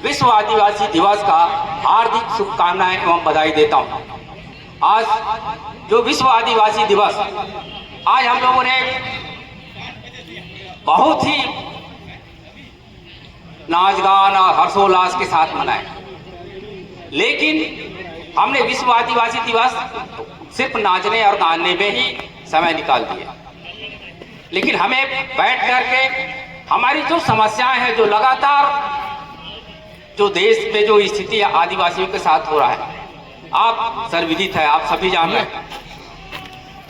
विश्व आदिवासी दिवस का हार्दिक शुभकामनाएं एवं बधाई देता हूं। आज जो विश्व आदिवासी दिवस, आज हम लोगों ने बहुत ही नाच गान और हर्षोल्लास के साथ मनाया, लेकिन हमने विश्व आदिवासी दिवस सिर्फ नाचने और गाने में ही समय निकाल दिया। लेकिन हमें बैठ करके हमारी जो समस्याएं हैं, जो लगातार जो देश में जो स्थिति आदिवासियों के साथ हो रहा है, आप सर्वविदित है, आप सभी जान रहे हैं।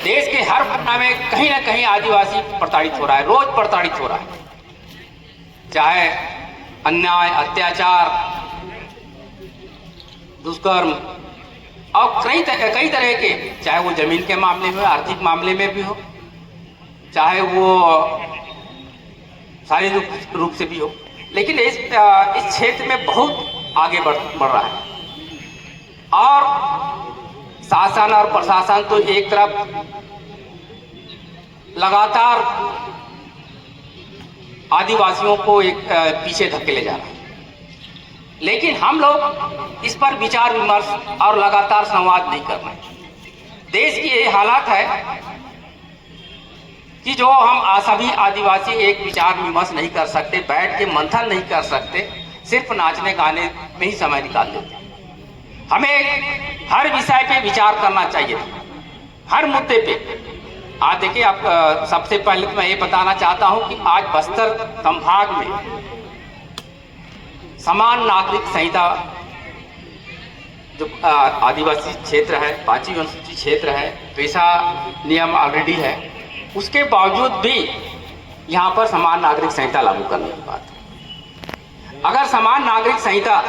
देश के हर कोना में कहीं ना कहीं आदिवासी प्रताड़ित हो रहा है, रोज प्रताड़ित हो रहा है। चाहे अन्याय, अत्याचार, दुष्कर्म और कई तरह के, चाहे वो जमीन के मामले में, आर्थिक मामले में भी हो, चाहे वो शारीरिक रूप से भी हो, लेकिन इस क्षेत्र में बहुत आगे बढ़ रहा है। और शासन और प्रशासन तो एक तरफ लगातार आदिवासियों को एक पीछे धकेले जा रहा है, लेकिन हम लोग इस पर विचार विमर्श और लगातार संवाद नहीं कर रहे। देश की ये हालत है कि जो हम सभी आदिवासी एक विचार विमर्श नहीं कर सकते, बैठ के मंथन नहीं कर सकते, सिर्फ नाचने गाने में ही समय निकाल देते। हमें हर विषय पे विचार करना चाहिए, हर मुद्दे पे। आज देखिए, आप सबसे पहले तो मैं ये बताना चाहता हूं कि आज बस्तर संभाग में समान नागरिक संहिता, जो आदिवासी क्षेत्र है, 5वीं अनुसूची क्षेत्र है, वैसा नियम ऑलरेडी है, उसके बावजूद भी यहाँ पर समान नागरिक संहिता लागू करने की बात है। अगर समान नागरिक संहिता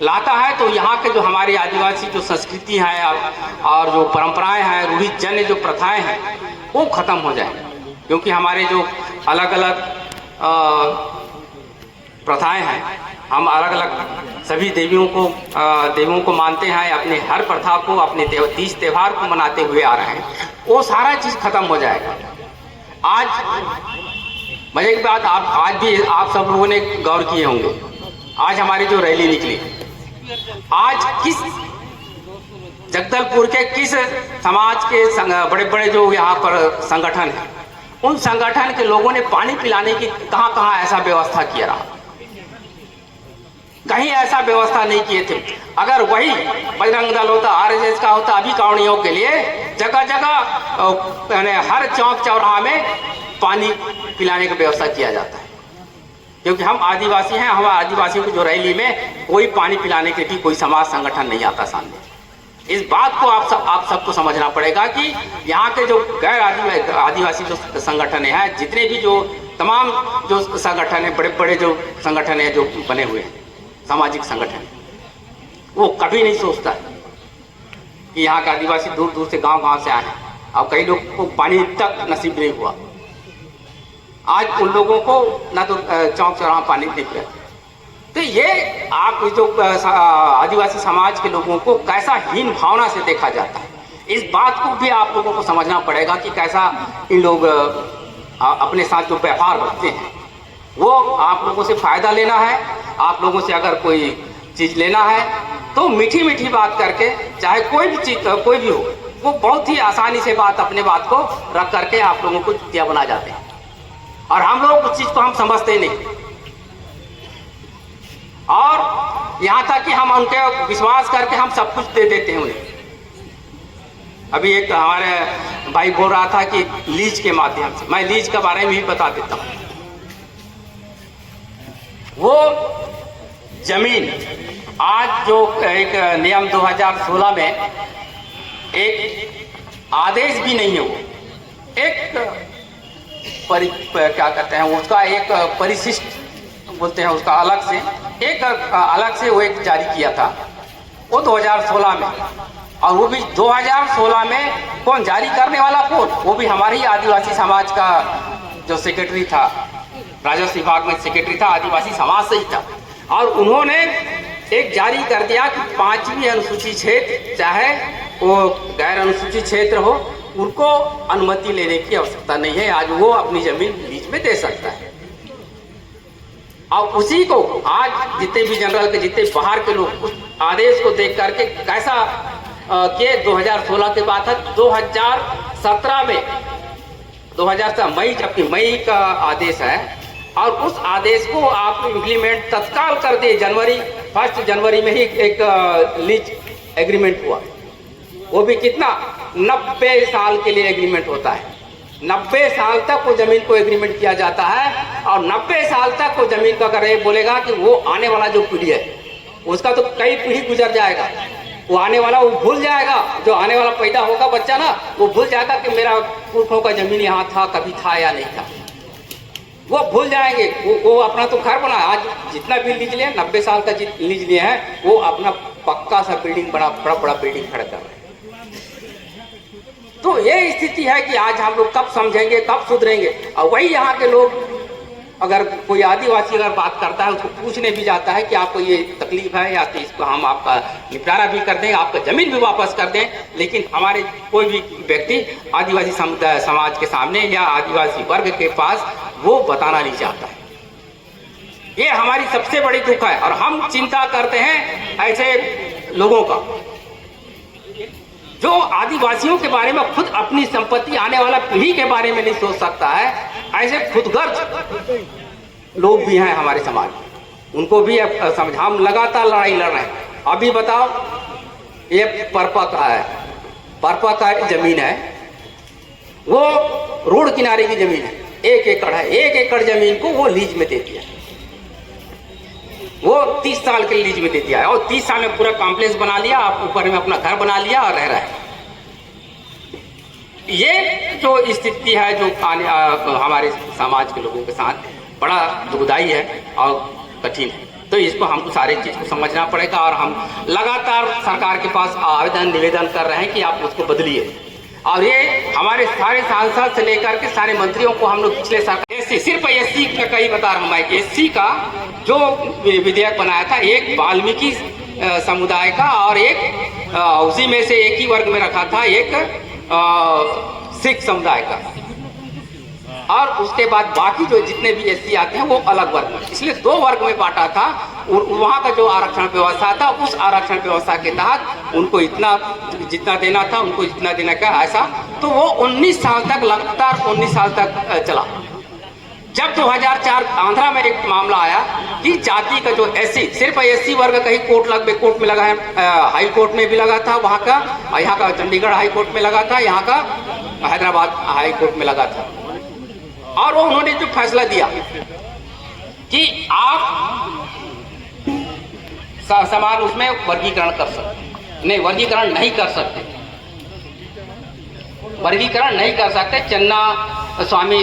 लाता है तो यहाँ के जो हमारे आदिवासी जो संस्कृति है और जो परंपराएं हैं, रूढ़िजन्य जो प्रथाएं हैं, वो खत्म हो जाए। क्योंकि हमारे जो अलग अलग प्रथाएं हैं, हम अलग अलग सभी देवियों को मानते हैं, अपने हर प्रथा को, अपने तीज त्योहार को मनाते हुए आ रहे हैं, वो सारा चीज खत्म हो जाएगा। आज मजे की बात, आज भी आप सब लोगों ने गौर किए होंगे, आज हमारी जो रैली निकली, आज किस जगदलपुर के किस समाज के बड़े बड़े जो यहाँ पर संगठन है, उन संगठन के लोगों ने पानी पिलाने की कहाँ ऐसा व्यवस्था किया रहा, कहीं ऐसा व्यवस्था नहीं किए थे। अगर वही बजरंग दल होता, आरएसएस का होता, अभी कांवड़ियों के लिए जगह जगह हर चौक चौराहा में पानी पिलाने की व्यवस्था किया जाता है। क्योंकि हम आदिवासी हैं, हम आदिवासियों की जो रैली में कोई पानी पिलाने के लिए कोई समाज संगठन नहीं आता सामने। इस बात को आप सबको समझना पड़ेगा कि यहाँ के जो गैर आदिवासी जो संगठन है, जितने भी जो तमाम जो संगठन है, बड़े बड़े जो संगठन है, जो बने हुए हैं सामाजिक संगठन, वो कभी नहीं सोचता है कि यहाँ के आदिवासी दूर दूर से गांव से आए हैं, और कई लोग को पानी तक नसीब नहीं हुआ। आज उन लोगों को ना तो चौक चौराहा पानी नहीं मिला। तो ये आप जो आदिवासी समाज के लोगों को कैसा हीन भावना से देखा जाता है, इस बात को भी आप लोगों को समझना पड़ेगा कि कैसा इन लोग अपने साथ जो व्यवहार रखते हैं, वो आप लोगों से फायदा लेना है। आप लोगों से अगर कोई चीज लेना है तो मीठी मीठी बात करके, चाहे कोई भी चीज कोई भी हो, वो बहुत ही आसानी से अपने बात को रख करके आप लोगों को चुतिया बना जाते हैं, और हम लोग उस चीज को हम समझते नहीं। और यहाँ तक कि हम उनके विश्वास करके हम सब कुछ दे देते हैं उन्हें। अभी एक हमारे भाई बोल रहा था कि लीज के माध्यम से, मैं लीज के बारे में भी बता देता हूँ। वो जमीन आज जो एक नियम 2016 में एक आदेश भी नहीं है, वो एक क्या कहते हैं उसका, एक परिशिष्ट बोलते हैं उसका, अलग से वो एक जारी किया था, वो 2016 में। और वो भी 2016 में कौन जारी करने वाला, कौन, वो भी हमारे ही आदिवासी समाज का जो सेक्रेटरी था, राजस्व विभाग में सेक्रेटरी था, आदिवासी समाज से ही था। और उन्होंने एक जारी कर दिया कि 5वीं अनुसूची क्षेत्र, चाहे वो गैर अनुसूचित क्षेत्र हो, उनको अनुमति लेने की आवश्यकता नहीं है, आज वो अपनी जमीन लीज में दे सकता है। और उसी को आज जितने भी जनरल के जितने बाहर के लोग उस आदेश को देख करके कैसा कि 2016 की बात है, 2017 में 2017 मई, जबकि मई का आदेश है और उस आदेश को आप इम्प्लीमेंट तत्काल कर दिए। 1 जनवरी में ही एक लीज एग्रीमेंट हुआ, वो भी कितना 90 साल के लिए एग्रीमेंट होता है। 90 साल तक वो जमीन को एग्रीमेंट किया जाता है और 90 साल तक वो जमीन का अगर ये बोलेगा कि वो आने वाला जो पीढ़ी है उसका तो कई पीढ़ी गुजर जाएगा, वो आने वाला वो भूल जाएगा, जो आने वाला पैदा होगा बच्चा ना वो भूल जाएगा कि मेरा पुरखों का जमीन यहाँ था, कभी था या नहीं था, वो भूल जाएंगे। वो अपना तो घर बना, आज जितना भी लीज लिया 90 साल का लीज लिया है वो अपना पक्का सा बिल्डिंग बड़ा बिल्डिंग खड़ा कर रहे हैं। तो ये स्थिति है कि आज हम लोग कब समझेंगे, कब सुधरेंगे। और वही यहाँ के लोग, अगर कोई आदिवासी अगर बात करता है उसको पूछने भी जाता है कि आपको ये तकलीफ है या तो इसको हम आपका निपटारा भी कर दें, आपका जमीन भी वापस कर दें, लेकिन हमारे कोई भी व्यक्ति आदिवासी समाज के सामने या आदिवासी वर्ग के पास वो बताना नहीं चाहता है। ये हमारी सबसे बड़ी दुख है और हम चिंता करते हैं ऐसे लोगों का जो आदिवासियों के बारे में खुद अपनी संपत्ति आने वाला पीढ़ी के बारे में नहीं सोच सकता है। ऐसे खुदगर्ज लोग भी हैं हमारे समाज में, उनको भी हम लगातार लड़ाई लड़ रहे हैं। अभी बताओ, ये परपा का जमीन है, वो रोड किनारे की जमीन है, 1 एकड़ है, 1 एकड़ जमीन को वो लीज में दे दिया, वो 30 साल के लीज में दे दिया है और 30 साल में पूरा कॉम्प्लेक्स बना लिया, आप ऊपर में अपना घर बना लिया और रह रहा है। ये जो स्थिति है जो हमारे समाज के लोगों के साथ बड़ा दुखदाई है और कठिन है। तो इसको हमको सारे चीज को समझना पड़ेगा और हम लगातार सरकार के पास आवेदन निवेदन कर रहे हैं कि आप उसको बदलिए। और ये हमारे सारे सांसद से लेकर के सारे मंत्रियों को हम लोग पिछले सरकार सिर्फ एससी का ही बता रहा हूँ, एससी का जो विधेयक बनाया था, एक वाल्मीकि समुदाय का और एक उसी में से एक ही वर्ग में रखा था, एक सिख समुदाय का, और उसके बाद बाकी जो जितने भी एससी आते हैं वो अलग वर्ग में, इसलिए 2 वर्ग में बांटा था। और वहाँ का जो आरक्षण व्यवस्था था, उस आरक्षण व्यवस्था के तहत उनको इतना जितना देना था उनको इतना देना का ऐसा, तो वो 19 साल तक लगातार 19 साल तक चला। जब 2004 आंध्रा में एक मामला आया कि जाति का जो एससी, सिर्फ एससी वर्ग का ही कोर्ट में लगा है, हाई कोर्ट में भी लगा था वहाँ का, यहाँ का चंडीगढ़ हाई कोर्ट में लगा था, यहाँ का हैदराबाद हाई कोर्ट में लगा था। और वो उन्होंने जो फैसला दिया कि आप समान उसमें वर्गीकरण कर सकते, नहीं वर्गीकरण नहीं कर सकते, वर्गीकरण नहीं कर सकते। चिन्ना स्वामी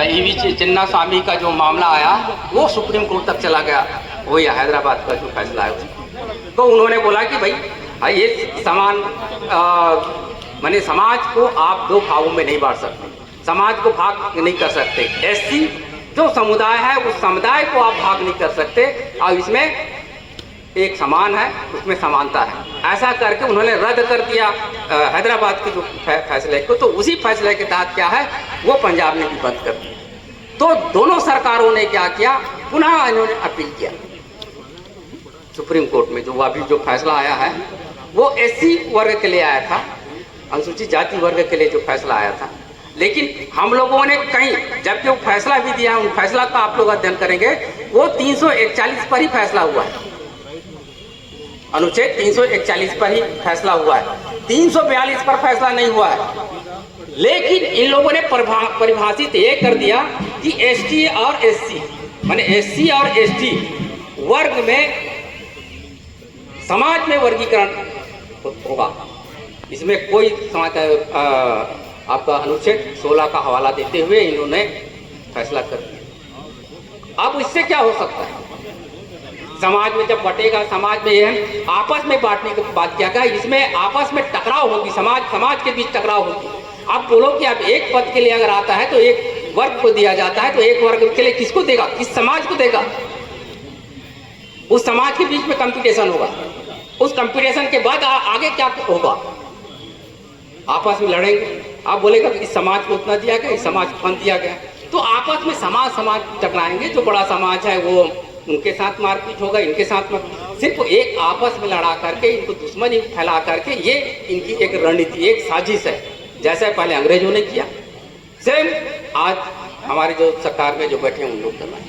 ईवी चिन्ना स्वामी का जो मामला आया वो सुप्रीम कोर्ट तक चला गया, वही हैदराबाद का जो फैसला है उसमें। तो उन्होंने बोला कि भाई ये समान माने समाज को आप 2 भागों में नहीं बांट सकते, समाज को भाग नहीं कर सकते। एससी जो समुदाय है उस समुदाय को आप भाग नहीं कर सकते और इसमें एक समान है, उसमें समानता है, ऐसा करके उन्होंने रद्द कर दिया हैदराबाद के जो फैसले को। तो उसी फैसले के तहत क्या है वो पंजाब ने भी बंद कर दिया। तो दोनों सरकारों ने क्या किया, पुनः इन्होंने अपील किया सुप्रीम कोर्ट में। जो अभी जो फैसला आया है वो एससी वर्ग के लिए आया था, अनुसूचित जाति वर्ग के लिए जो फैसला आया था, लेकिन हम लोगों ने कहीं जबकि वो फैसला भी दिया है, उन फैसला का आप लोग अध्ययन करेंगे, वो 341 पर ही फैसला हुआ है, अनुच्छेद 341 पर ही फैसला हुआ है, 342 पर फैसला नहीं हुआ है। लेकिन इन लोगों ने परिभाषित ये कर दिया कि एसटी और एससी माने एससी और एसटी वर्ग में समाज में वर्गीकरण होगा। इसमें कोई समाज आपका अनुच्छेद 16 का हवाला देते हुए इन्होंने फैसला कर दिया। अब इससे क्या हो सकता है, समाज में जब बटेगा, समाज में ये आपस में बांटने की बात क्या है, इसमें आपस में टकराव होगी, समाज के बीच टकराव होगी। आप बोलो कि अब एक पद के लिए अगर आता है तो एक वर्ग को दिया जाता है, तो एक वर्ग के लिए किसको देगा, किस समाज को देगा, उस समाज के बीच में कंपटीशन होगा। उस कंपटीशन के बाद आगे क्या होगा, आपस में लड़ेंगे। आप बोलेगा कि इस समाज को उतना दिया गया, इस समाज को कम दिया गया, तो आपस में समाज टकराएंगे। जो बड़ा समाज है वो उनके साथ मारपीट होगा, इनके साथ सिर्फ एक आपस में लड़ा करके, इनको दुश्मनी फैला करके, ये इनकी एक रणनीति, एक साजिश है। जैसे पहले अंग्रेजों ने किया, सेम आज हमारे जो सरकार में जो बैठे हैं उन लोग कर रहे हैं।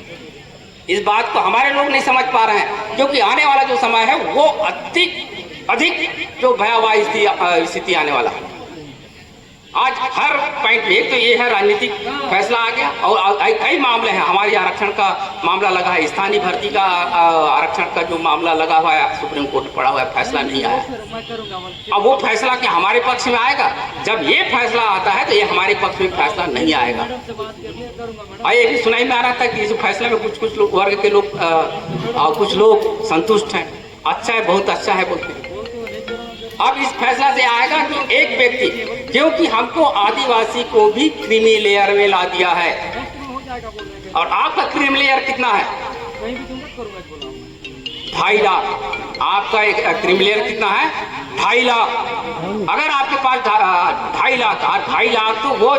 इस बात को हमारे लोग नहीं समझ पा रहे हैं, क्योंकि आने वाला जो समय है वो अधिक जो भयावह स्थिति आने वाला है। आज हर पॉइंट में, एक तो ये है राजनीतिक फैसला आ गया, और कई मामले हैं। हमारी आरक्षण का मामला लगा है, स्थानीय भर्ती का आरक्षण का जो मामला लगा हुआ है, सुप्रीम कोर्ट में पड़ा हुआ है, फैसला नहीं आया। अब वो फैसला क्या हमारे पक्ष में आएगा? जब ये फैसला आता है तो ये हमारे पक्ष में फैसला नहीं आएगा। और ये भी सुनाई में आ रहा था कि इस फैसले में कुछ लोग वर्ग के लोग कुछ लोग संतुष्ट हैं, अच्छा है, बहुत अच्छा है बोलते हैं। अब इस फैसला से आएगा कि एक व्यक्ति, क्योंकि हमको आदिवासी को भी क्रीमी लेयर में ला दिया है, और आपका क्रीमी लेयर कितना है? 2.5 लाख। आपका एक क्रीमी लेयर कितना है? 2.5 लाख। अगर आपके पास 2.5 लाख, 2.5 लाख तो वो